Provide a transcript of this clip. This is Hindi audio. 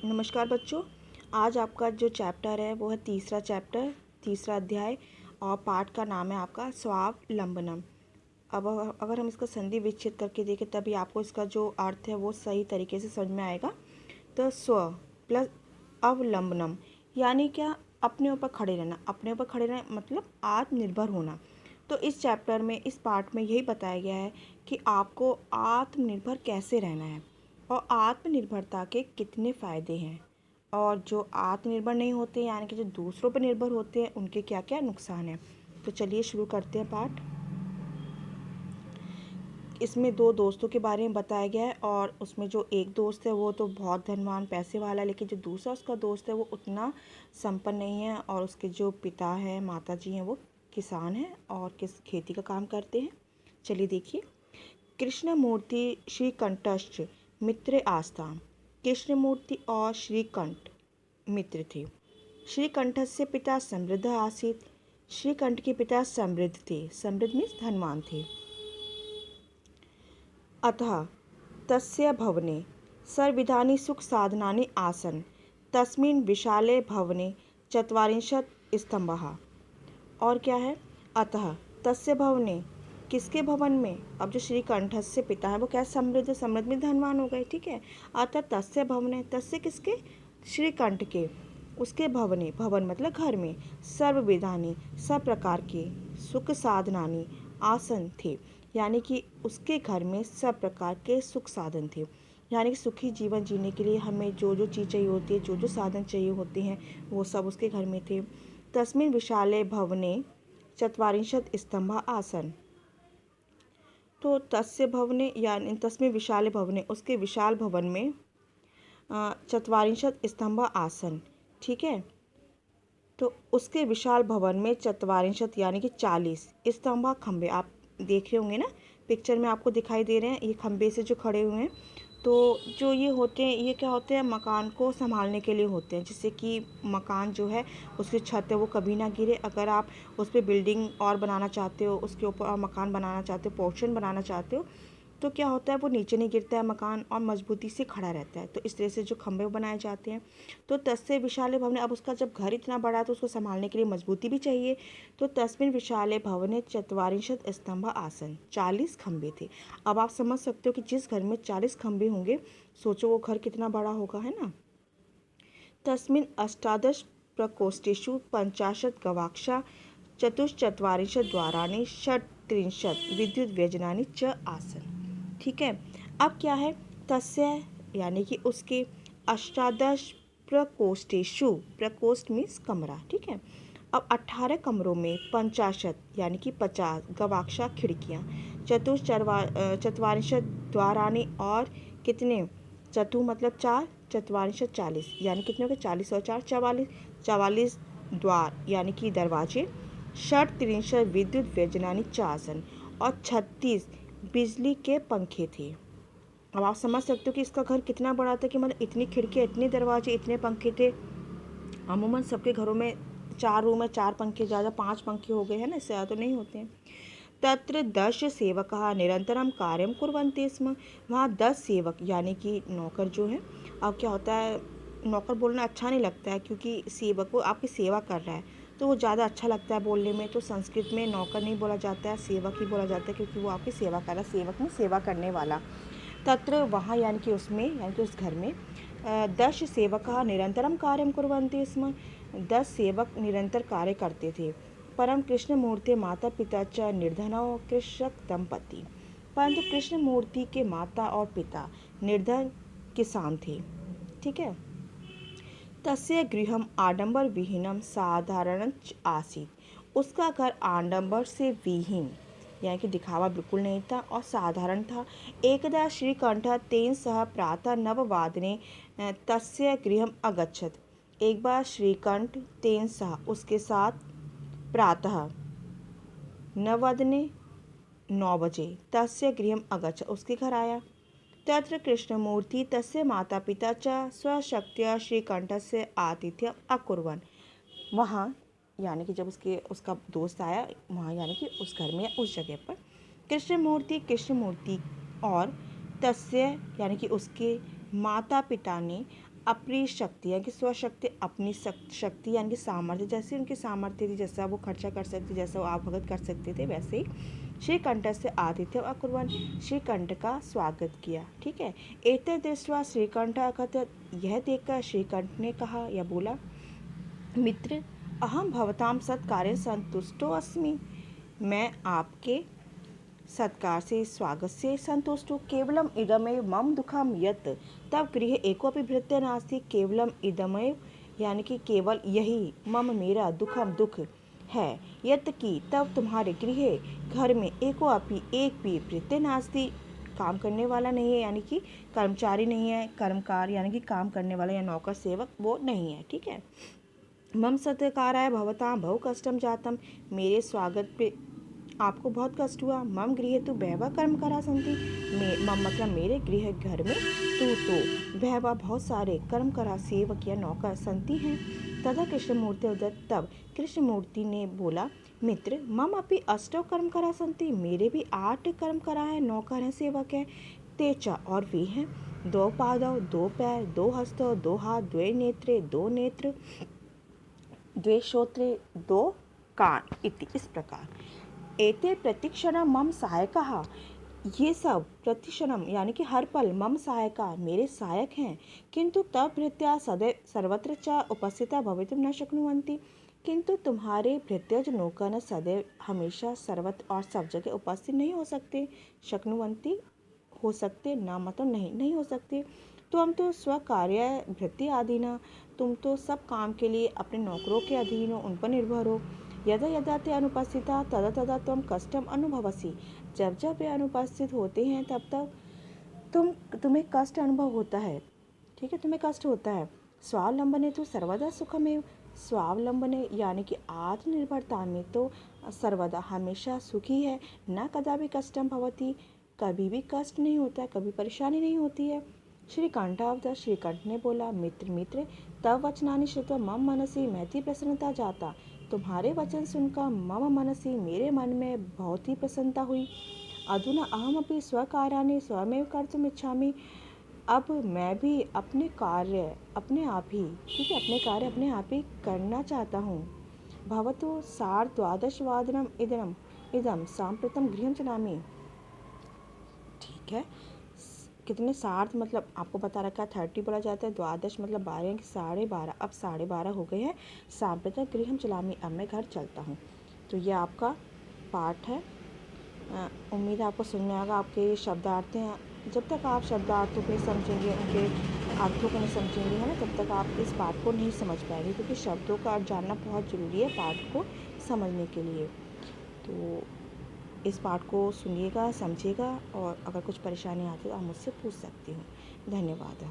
नमस्कार बच्चों। आज आपका जो चैप्टर है वो है तीसरा अध्याय और पाठ का नाम है आपका स्वावलंबनम। अब अगर हम इसका संधि विच्छेद करके देखें तभी आपको इसका जो अर्थ है वो सही तरीके से समझ में आएगा। तो स्व प्लस अवलंबनम यानी क्या, अपने ऊपर खड़े रहना। अपने ऊपर खड़े रहना मतलब आत्मनिर्भर होना। तो इस चैप्टर में, इस पाठ में यही बताया गया है कि आपको आत्मनिर्भर कैसे रहना है और आत्मनिर्भरता के कितने फ़ायदे हैं, और जो आत्मनिर्भर नहीं होते यानी कि जो दूसरों पर निर्भर होते हैं उनके क्या क्या नुकसान हैं। तो चलिए शुरू करते हैं पाठ। इसमें दो दोस्तों के बारे में बताया गया है और उसमें जो एक दोस्त है वो तो बहुत धनवान पैसे वाला है, लेकिन जो दूसरा उसका दोस्त है वो उतना संपन्न नहीं है और उसके जो पिता है, माता जी हैं, वो किसान हैं और किस खेती का काम करते हैं। चलिए देखिए। कृष्णमूर्ति श्रीकंठश्च मित्र आस्ताम। कृष्णमूर्ति और श्रीकंठ मित्र थे। श्रीकंठस्य पिता समृद्ध आसीत। श्रीकंठ के पिता समृद्ध थे। समृद्ध मीन्स धनवान थे। अतः तस्य भवने सर्वविधानि सुख साधनानि आसन्। तस्मिन् विशाले भवने चत्वारिंशत् स्तंभः। और क्या है, अतः तस्य भवने, किसके भवन में। अब जो श्रीकंठस्य पिता है वो क्या, समृद्ध, समृद्ध में धनवान हो गए, ठीक है। अतः तस्य भवने, तस्य किसके, श्रीकंठ के, उसके भवने, भवन मतलब घर में, सर्व विधानी सब प्रकार के, सुख साधनानी आसन थे, यानी कि उसके घर में सब प्रकार के सुख साधन थे। यानी कि सुखी जीवन जीने के लिए हमें जो जो चीज़ चाहिए होती है, जो जो साधन चाहिए होते हैं, वो सब उसके घर में थे। तस्मिन् विशाले भवने चत्वारिंशत् स्तंभ आसन। तो तस्य भवने यानी तस्मिन् विशाले भवने, उसके विशाल भवन में चत्वारिंशत् स्तंभ आसन, ठीक है। तो उसके विशाल भवन में चत्वारिंशत् यानी कि 40 स्तंभ, खंभे। आप देख रहे होंगे ना, पिक्चर में आपको दिखाई दे रहे हैं ये खंभे से जो खड़े हुए हैं। तो जो ये होते हैं, ये क्या होते हैं, मकान को संभालने के लिए होते हैं, जिससे कि मकान जो है उसकी छत है वो कभी ना गिरे। अगर आप उस पर बिल्डिंग और बनाना चाहते हो, उसके ऊपर और मकान बनाना चाहते हो, पोर्शन बनाना चाहते हो, तो क्या होता है वो नीचे नहीं गिरता है मकान और मजबूती से खड़ा रहता है। तो इस तरह से जो खंभे बनाए जाते हैं। तो तस्य विशाले भवने, अब उसका जब घर इतना बड़ा है तो उसको संभालने के लिए मजबूती भी चाहिए। तो तस्मिन् विशाले भवने चत्वारिंशत् स्तंभ आसन, 40 खंभे थे। अब आप समझ सकते हो कि जिस घर में 40 खंभे होंगे, सोचो वो घर कितना बड़ा होगा, है ना। तस्मिन् अष्टादश प्रकोष्ठेषु 50 गवाक्षा, चतुश्चत्वारिंशत् द्वाराणि, षट्त्रिंशत् विद्युत व्यजनानि च आसन, ठीक है। अब क्या है, तस्य यानी कि उसके, अष्टादश प्रकोष्ठेषु, प्रकोष्ठ मीन्स कमरा, ठीक है। अब 18 कमरों में 50 यानी कि 50 गवाक्षा खिड़कियाँ, चत्वारिंशत् द्वाराणि और कितने, चतु मतलब 4, चत्वारिंशत् 40 यानी कितने हो गए, 40 और 4 44, 44 द्वार यानी कि दरवाजे, षट्त्रिंशत् विद्युत व्यजनानि च आसन और 36 बिजली के पंखे थे। अब आप समझ सकते हो कि इसका घर कितना बड़ा था, कि मतलब इतनी खिड़कियाँ, इतने दरवाजे, इतने पंखे थे। अमूमन सबके घरों में 4 रूम है, 4 पंखे, ज़्यादा 5 पंखे हो गए हैं ना, इससे ज़्यादा तो नहीं होते हैं। तत्र 10 सेवकाः निरंतरम कार्यं कुर्वन्ति स्म। वहाँ 10 सेवक यानी कि नौकर जो है। अब क्या होता है, नौकर बोलना अच्छा नहीं लगता है, क्योंकि सेवक वो आपकी सेवा कर रहा है तो वो ज़्यादा अच्छा लगता है बोलने में। तो संस्कृत में नौकर नहीं बोला जाता है, सेवक ही बोला जाता है, क्योंकि वो आपकी सेवा कर रहा है। सेवक में सेवा करने वाला। तत्र वहाँ यानी कि उसमें, यानी कि उस घर में 10 सेवकाः निरंतरम कार्यं कुर्वन्ति स्म। 10 सेवक निरंतर कार्य करते थे। परम कृष्णमूर्ति माता पिता च निर्धनौ कृषक दंपति। परंतु कृष्णमूर्ति के माता और पिता निर्धन किसान थे, ठीक है। तस्य गृहम आडंबर विहीनम साधारण आसीत। उसका घर आडंबर से विहीन यानी कि दिखावा बिल्कुल नहीं था और साधारण था। एकदा श्रीकंठ तेन सह प्रातः नववादने तस्य गृहम अगच्छत। एक बार श्रीकंठ तेन सह उसके साथ प्रातः नववादने 9 बजे तस्य गृहम अगच्छत उसके घर आया। तत्र कृष्णमूर्ति तस्य माता पिता च स्वशक्त्या श्रीकंठस्य आतिथ्यम अकुर्वन्। वहाँ यानी कि जब उसका दोस्त आया वहाँ, यानी कि उस घर में, उस जगह पर कृष्णमूर्ति और तस्य यानी कि उसके माता पिता ने अपनी शक्ति यानी कि स्वशक्ति, अपनी शक्ति यानी कि सामर्थ्य, जैसे उनकी सामर्थ्य थी, जैसा वो खर्चा कर सकते, जैसा वो आवभगत कर सकते थे, वैसे ही श्रीकंठ से आतिथ्यम अकुर्वन्, श्रीकंठ का स्वागत किया। ठीक है। एतत् दृष्ट्वा श्रीकंठ अकथयत्, यह देखकर श्रीकंठ ने कहा या बोला, मित्र, अहम भवतां सत्कार्य संतुष्टो अस्मि, मैं आपके सत्कार से, स्वागत से संतुष्ट हूँ। केवलम इदमेव मम दुखम यत् तब गृह एकोपि भृत्य नास्ति, केवलम इदमेव यानी कि केवल यही, मम मेरा, दुखम दुख है, यत् कि तब तुम्हारे गृह घर में एकोपि एक भी भृत्य नास्ति, काम करने वाला नहीं है, यानी कि कर्मचारी नहीं है, कर्मकार यानी कि काम करने वाला या नौकर सेवक वो नहीं है। ठीक है। मम सत्काराय भवतां बहु कष्टम जातम, मेरे स्वागत पे आपको बहुत कष्ट हुआ। मम गृह तो बहवा कर्म करा संति, मम मतलब मेरे गृह घर में तो बहवा बहुत सारे कर्म करा सेवक या नौकर संति हैं। तथा कृष्णमूर्ति उदत, तब कृष्णमूर्ति ने बोला, मित्र, मम अपि अष्टौ कर्म करा संति, मेरे भी 8 कर्म करा है, नौकर हैं, सेवक हैं। तेचा, और वे हैं, 2 पादौ, 2 पैर, 2 हस्तौ, 2 हाथ, 2 नेत्रे, 2 नेत्र, 2 श्रोत्रे, 2 कान इति, इस प्रकार। एते प्रतिक्षणम मम सहायकाः, ये सब प्रतिक्षणम यानी कि हर पल मम सहायका, मेरे सहायक हैं। किंतु तब भृत्या सदैव सर्वत्र च उपस्थिता भवितुं न शक्नुवन्ति, किंतु तुम्हारे भृत्यज नौकर न सदैव हमेशा सर्वत्र और सब जगह उपस्थित नहीं हो सकते। शक्नुवन्ति हो सकते, ना मतलब नहीं हो सकते। तो हम तो स्वकार्य भृत्य आदि, तुम तो सब काम के लिए अपने नौकरों के अधीन हो, उन पर निर्भर हो। यदा यदा ते अनुपस्थिता तदा तदा तुम कष्टम अनुभवसी, जब जब वे अनुपस्थित होते हैं तब तब तुम्हें कष्ट अनुभव होता है। ठीक है, तुम्हें कष्ट होता है। स्वावलंबने तो सर्वदा सुखमेव, स्वावलंबने यानी कि आत्मनिर्भरता में तो सर्वदा हमेशा सुखी है। न कदापि कष्टम भवति, कभी भी कष्ट नहीं होता है, कभी परेशानी नहीं होती है। श्रीकंठावत, श्रीकंठ ने बोला, मित्र मित्र, तब वचनानि श्रुत्वा मम मनसि महती प्रसन्नता जाता, तुम्हारे वचन सुनकर मम मनसि, मेरे मन में बहुत ही प्रसन्नता हुई। अधुना अहमपि स्वकार्याणि स्वयमेव कर्तुम् इच्छामि, अब मैं भी अपने कार्य अपने आप ही, ठीक है, अपने कार्य अपने आप ही करना चाहता हूँ। भवतु सार्धद्वादशवादनम इदम साम्प्रतं गृहं चलामि। ठीक है, कितने, सार्ध मतलब आपको बता रखा है 30 बोला जाता है, द्वादश मतलब 12 कि 12:30, अब 12:30 हो गए हैं। साम्प्रतं गृहं चलामि, अब मैं घर चलता हूँ। तो ये आपका पाठ है। उम्मीद है आपको समझ में आएगा। आपके शब्दार्थ हैं, जब तक आप शब्दार्थों को नहीं समझेंगे, उनके अर्थों को नहीं समझेंगे, है ना, तब तक आप इस पाठ को नहीं समझ पाएंगे, क्योंकि शब्दों का अर्थ जानना बहुत ज़रूरी है पाठ को समझने के लिए। तो इस पाठ को सुनिएगा, समझिएगा, और अगर कुछ परेशानी आती है तो आप मुझसे पूछ सकती हूँ। धन्यवाद।